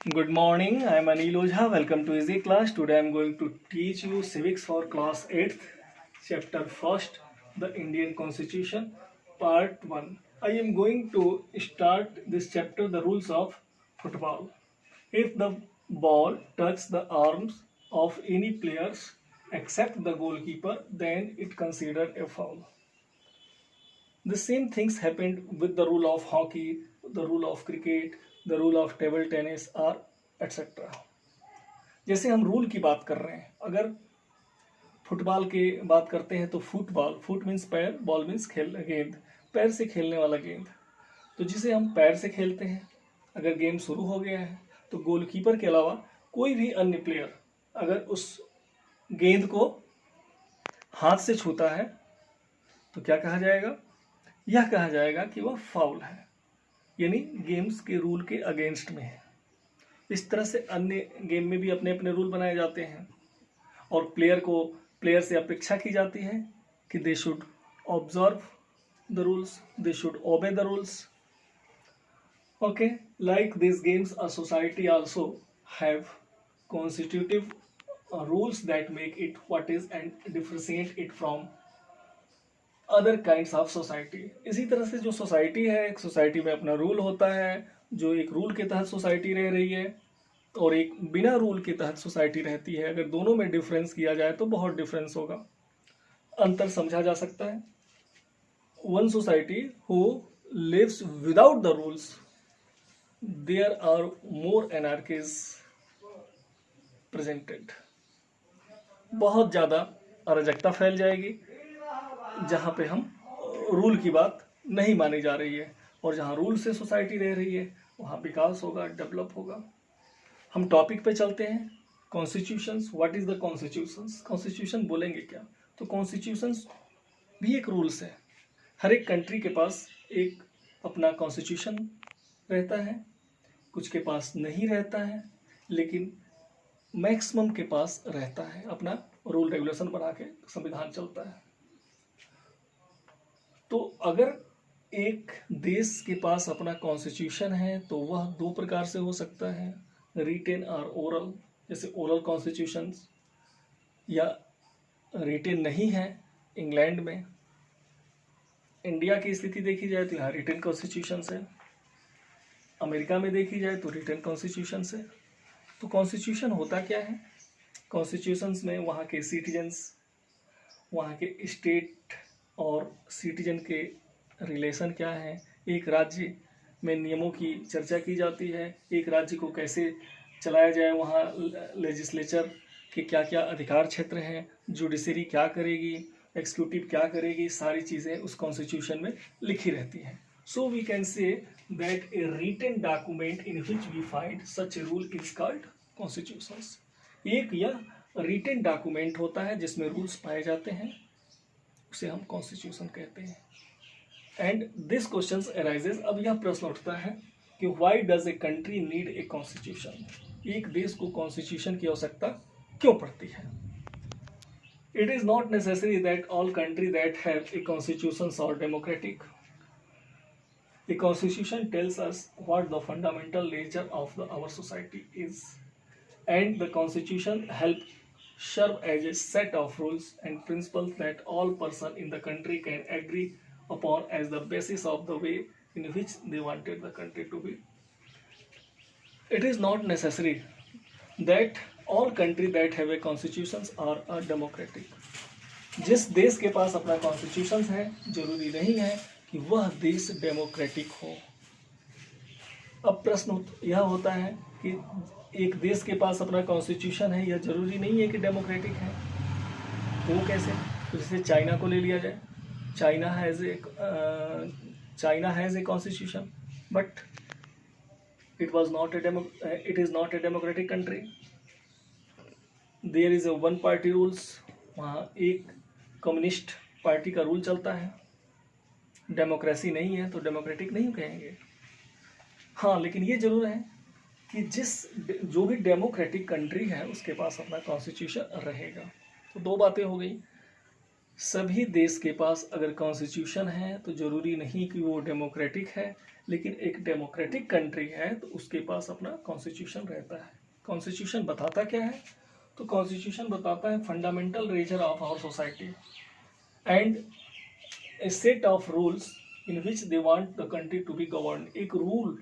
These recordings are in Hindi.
Good morning, I am Anil Ojha. Welcome to Easy Class. Today I am going to teach you civics for class 8th, chapter 1st, the Indian Constitution, part 1. I am going to start this chapter, the rules of football. If the ball touches the arms of any players except the goalkeeper, then it considered a foul. The same things happened with the rule of hockey, the rule of cricket, the rule of table tennis or etc. जैसे हम रूल की बात कर रहे हैं, अगर फुटबॉल की बात करते हैं तो फुटबॉल, फुट मीन्स पैर, बॉल मीन्स खेल गेंद, पैर से खेलने वाला गेंद। तो जिसे हम पैर से खेलते हैं, अगर गेम शुरू हो गया है तो गोलकीपर के अलावा कोई भी अन्य प्लेयर अगर उस गेंद को हाथ से छूता है तो क्या कहा जाएगा? यह कहा जाएगा कि वह फाउल है, यानी गेम्स के रूल के अगेंस्ट में है। इस तरह से अन्य गेम में भी अपने अपने रूल बनाए जाते हैं और प्लेयर से अपेक्षा की जाती है कि they should observe the rules, they should obey the rules. Okay, like this games a society also have constitutive rules that make it what is and differentiate it from other kinds of society. इसी तरह से जो सोसाइटी है, एक सोसाइटी में अपना रूल होता है, जो एक रूल के तहत सोसाइटी रह रही है और एक बिना रूल के तहत सोसाइटी रहती है। अगर दोनों में डिफरेंस किया जाए तो बहुत डिफरेंस होगा, अंतर समझा जा सकता है। One society who lives without the rules, there are more anarchies presented. बहुत ज़्यादा अराजकता फैल जाएगी जहाँ पे हम रूल की बात नहीं मानी जा रही है, और जहाँ रूल से सोसाइटी रह रही है वहाँ विकास होगा, डेवलप होगा। हम टॉपिक पे चलते हैं, constitutions. What is the constitutions? Constitution बोलेंगे क्या? तो कॉन्स्टिट्यूशंस भी एक रूल्स है। हर एक कंट्री के पास एक अपना कॉन्स्टिट्यूशन रहता है, कुछ के पास नहीं रहता है, लेकिन मैक्सिमम के पास रहता है। अपना रूल रेगुलेशन बना के संविधान चलता है। तो अगर एक देश के पास अपना कॉन्स्टिट्यूशन है तो वह दो प्रकार से हो सकता है, रिटेन और ओरल। जैसे ओरल कॉन्स्टिट्यूशंस, या रिटेन नहीं है इंग्लैंड में। इंडिया की स्थिति देखी जाए तो यहाँ रिटेन कॉन्स्टिट्यूशन है, अमेरिका में देखी जाए तो रिटेन कॉन्स्टिट्यूशन है। तो कॉन्स्टिट्यूशन होता क्या है? कॉन्स्टिट्यूशंस में वहाँ के सिटीजन्स, वहाँ के स्टेट और सिटीजन के रिलेशन क्या है, एक राज्य में नियमों की चर्चा की जाती है, एक राज्य को कैसे चलाया जाए, वहाँ लेजिस्लेचर के क्या क्या अधिकार क्षेत्र हैं, जुडिशरी क्या करेगी, एक्सिक्यूटिव क्या करेगी, सारी चीज़ें उस कॉन्स्टिट्यूशन में लिखी रहती हैं। So we can say that a written document in which we find such a rule is called constitutions. एक यह रिटन डॉक्यूमेंट होता है जिसमें रूल्स पाए जाते हैं, उसे हम कॉन्स्टिट्यूशन कहते हैं। एंड दिस क्वेश्चन अराइजेज, अब यह प्रश्न उठता है कि why does a country need a constitution? एक देश को कॉन्स्टिट्यूशन की आवश्यकता क्यों पड़ती है? It is not necessary that all country that have a constitutions are democratic. A constitution tells us what the fundamental nature of our society is, and the constitution helps serve as a set of rules and principles that all persons in the country can agree upon as the basis of the way in which they wanted the country to be. It is not necessary that all countries that have a constitutions are a democratic. जिस देश के पास अपना कॉन्स्टिट्यूशन है, जरूरी नहीं है कि वह देश डेमोक्रेटिक हो। अब प्रश्न यह होता है कि एक देश के पास अपना कॉन्स्टिट्यूशन है, यह जरूरी नहीं है कि डेमोक्रेटिक है। तो वो कैसे? तो जैसे चाइना को ले लिया जाए, China has a constitution, but it is not a democratic country. There is a one party rules, वहाँ एक कम्युनिस्ट पार्टी का रूल चलता है। डेमोक्रेसी नहीं है तो डेमोक्रेटिक नहीं कहेंगे। हाँ, लेकिन ये जरूर है कि जो भी डेमोक्रेटिक कंट्री है उसके पास अपना कॉन्स्टिट्यूशन रहेगा। तो दो बातें हो गई, सभी देश के पास अगर कॉन्स्टिट्यूशन है तो ज़रूरी नहीं कि वो डेमोक्रेटिक है, लेकिन एक डेमोक्रेटिक कंट्री है तो उसके पास अपना कॉन्स्टिट्यूशन रहता है। कॉन्स्टिट्यूशन बताता क्या है? तो कॉन्स्टिट्यूशन बताता है fundamental nature of our society and a set of rules in which they want the country to be governed. एक रूल,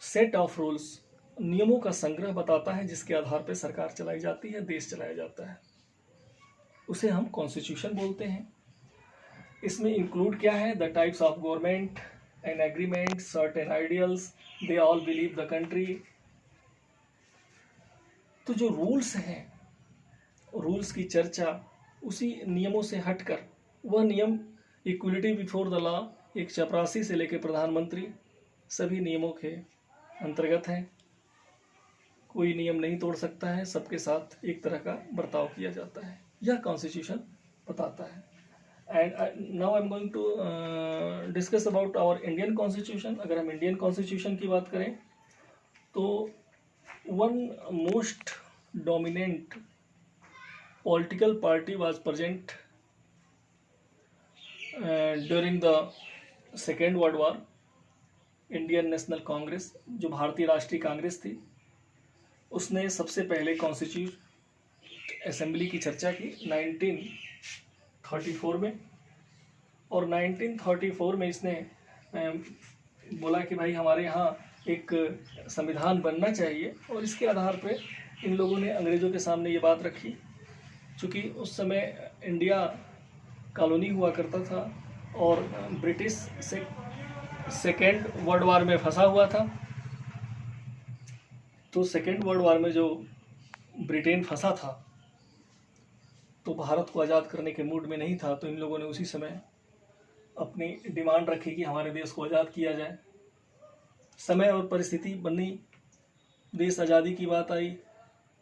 सेट ऑफ रूल्स, नियमों का संग्रह बताता है जिसके आधार पर सरकार चलाई जाती है, देश चलाया जाता है, उसे हम कॉन्स्टिट्यूशन बोलते हैं। इसमें इंक्लूड क्या है? The types of government and agreement, certain ideals, they all believe the country. तो जो रूल्स हैं, रूल्स की चर्चा उसी नियमों से हटकर, वह नियम इक्वलिटी बिफोर द लॉ, एक चपरासी से लेकर प्रधानमंत्री सभी नियमों के अंतर्गत हैं। कोई नियम नहीं तोड़ सकता है, सबके साथ एक तरह का बर्ताव किया जाता है, यह कॉन्स्टिट्यूशन बताता है। And now I am going to discuss about our Indian constitution. अगर हम इंडियन कॉन्स्टिट्यूशन की बात करें तो one most dominant political party was present during the second world war, Indian National Congress, जो भारतीय राष्ट्रीय कांग्रेस थी, उसने सबसे पहले कॉन्स्टिट्यूट असेंबली की चर्चा की 1934 में। और 1934 में इसने बोला कि भाई हमारे यहाँ एक संविधान बनना चाहिए, और इसके आधार पे इन लोगों ने अंग्रेज़ों के सामने ये बात रखी। चूँकि उस समय इंडिया कॉलोनी हुआ करता था और ब्रिटिश से सेकेंड वर्ल्ड वार में फंसा हुआ था, तो सेकेंड वर्ल्ड वार में जो ब्रिटेन फंसा था तो भारत को आज़ाद करने के मूड में नहीं था, तो इन लोगों ने उसी समय अपनी डिमांड रखी कि हमारे देश को आज़ाद किया जाए। समय और परिस्थिति बनी, देश आज़ादी की बात आई,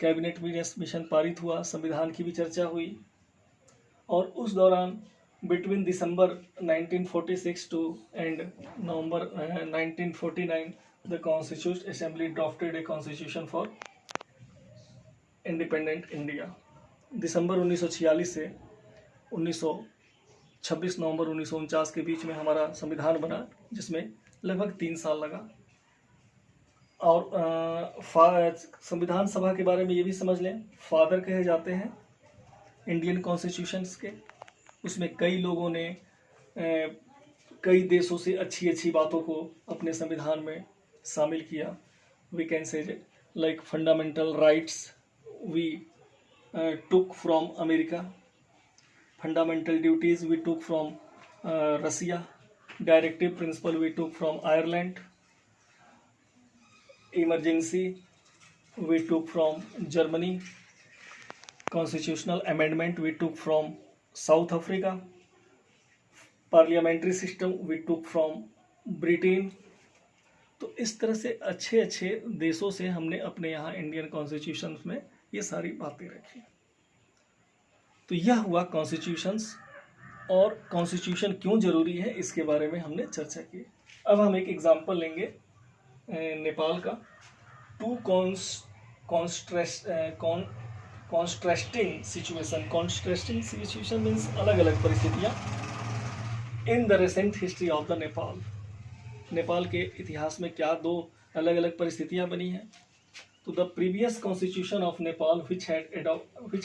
कैबिनेट मिशन पारित हुआ, संविधान की भी चर्चा हुई, और उस दौरान between December 1946 to and November 1949 the constitute assembly drafted a constitution for independent India. दिसंबर 1946 से 26 नवंबर 1949 के बीच में हमारा संविधान बना, जिसमें लगभग 3 साल लगा। और संविधान सभा के बारे में ये भी समझ लें, फादर कहे जाते हैं इंडियन कॉन्स्टिट्यूशंस के। उसमें कई लोगों ने कई देशों से अच्छी अच्छी बातों को अपने संविधान में शामिल किया। We can say like fundamental rights we took from America, fundamental duties we took from Russia, directive principle we took from Ireland, emergency we took from Germany, constitutional amendment we took from South Africa, parliamentary system we took from Britain। तो इस तरह से अच्छे अच्छे देशों से हमने अपने यहाँ इंडियन कॉन्स्टिट्यूशन में ये सारी बातें रखी। तो यह हुआ कॉन्स्टिट्यूशंस, और कॉन्स्टिट्यूशन क्यों ज़रूरी है इसके बारे में हमने चर्चा की। अब हम एक एग्जांपल लेंगे नेपाल का। टू कॉन्ट्रास्टिंग सिचुएशन मीन्स अलग अलग परिस्थितियाँ in the recent history of the Nepal. Nepal के इतिहास में क्या दो अलग अलग परिस्थितियाँ बनी हैं। तो the previous constitution of Nepal, which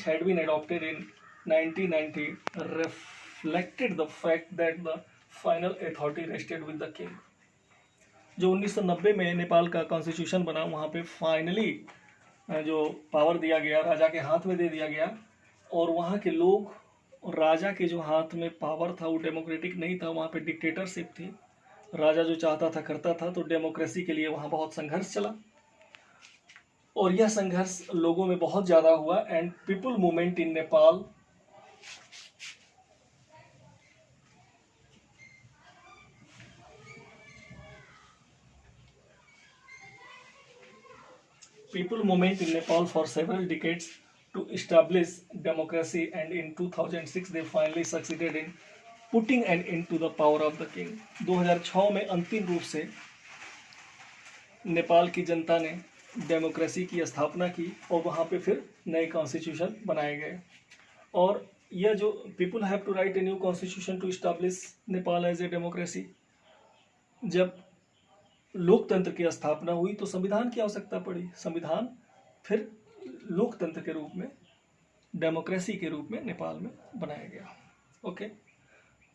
had been adopted in 1990, reflected the fact that the final authority rested with the king। जो 1990 में नेपाल का कॉन्स्टिट्यूशन बना, वहाँ पे फाइनली जो पावर दिया गया राजा के हाथ में दे दिया गया, और वहाँ के लोग, राजा के जो हाथ में पावर था वो डेमोक्रेटिक नहीं था, वहाँ पे डिक्टेटरशिप थी। राजा जो चाहता था करता था। तो डेमोक्रेसी के लिए वहाँ बहुत संघर्ष चला, और यह संघर्ष लोगों में बहुत ज़्यादा हुआ। And people movement in Nepal for several decades to establish democracy, and in 2006 they finally succeeded in putting an end to the power of the king. 2006 में अंतिम रूप से नेपाल की जनता ने डेमोक्रेसी की स्थापना की, और वहाँ पे फिर नए कॉन्स्टिट्यूशन बनाए गए। और यह जो people have to write a new constitution to establish Nepal as a democracy, जब लोकतंत्र की स्थापना हुई तो संविधान की आवश्यकता पड़ी। संविधान फिर लोकतंत्र के रूप में, डेमोक्रेसी के रूप में नेपाल में बनाया गया। Okay,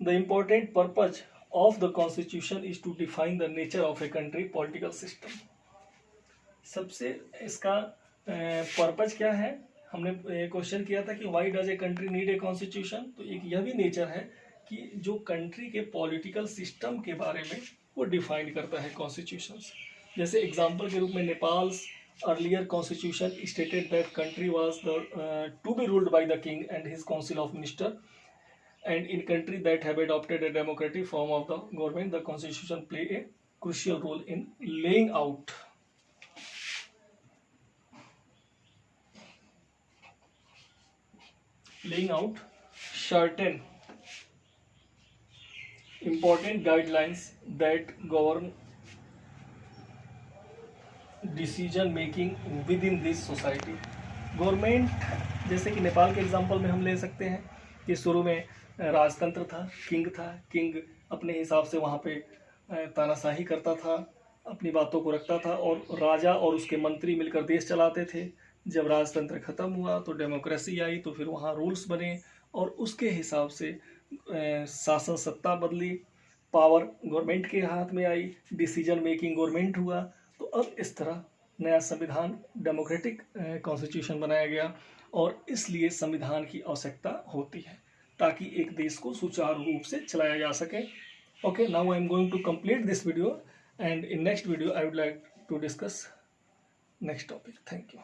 the important purpose of the constitution is to define the nature of a country political system. सबसे इसका पर्पज क्या है, हमने क्वेश्चन किया था कि why does a country need a constitution, तो एक यह भी नेचर है कि जो कंट्री के पॉलिटिकल सिस्टम के बारे में वो डिफाइन करता है कॉन्स्टिट्यूशंस। जैसे एग्जांपल के रूप में Nepal's earlier constitution stated that country was to be ruled by the king and his council of minister, and in country that have adopted a democratic form of the government, the constitution play a crucial role in laying out certain important guidelines that govern decision making within this society। Government, जैसे कि नेपाल के एग्जांपल में हम ले सकते हैं कि शुरू में राजतंत्र था, किंग था, किंग अपने हिसाब से वहाँ पे तानाशाही करता था, अपनी बातों को रखता था और राजा और उसके मंत्री मिलकर देश चलाते थे। जब राजतंत्र खत्म हुआ तो डेमोक्रेसी आई, तो फिर वहाँ रूल्स बने और उसके हिसाब से शासन सत्ता बदली, पावर गवर्नमेंट के हाथ में आई, डिसीजन मेकिंग गवर्नमेंट हुआ। तो अब इस तरह नया संविधान डेमोक्रेटिक कॉन्स्टिट्यूशन बनाया गया और इसलिए संविधान की आवश्यकता होती है ताकि एक देश को सुचारू रूप से चलाया जा सके। Okay, now I am going to complete this video and in next video I would like to discuss next topic. Thank you.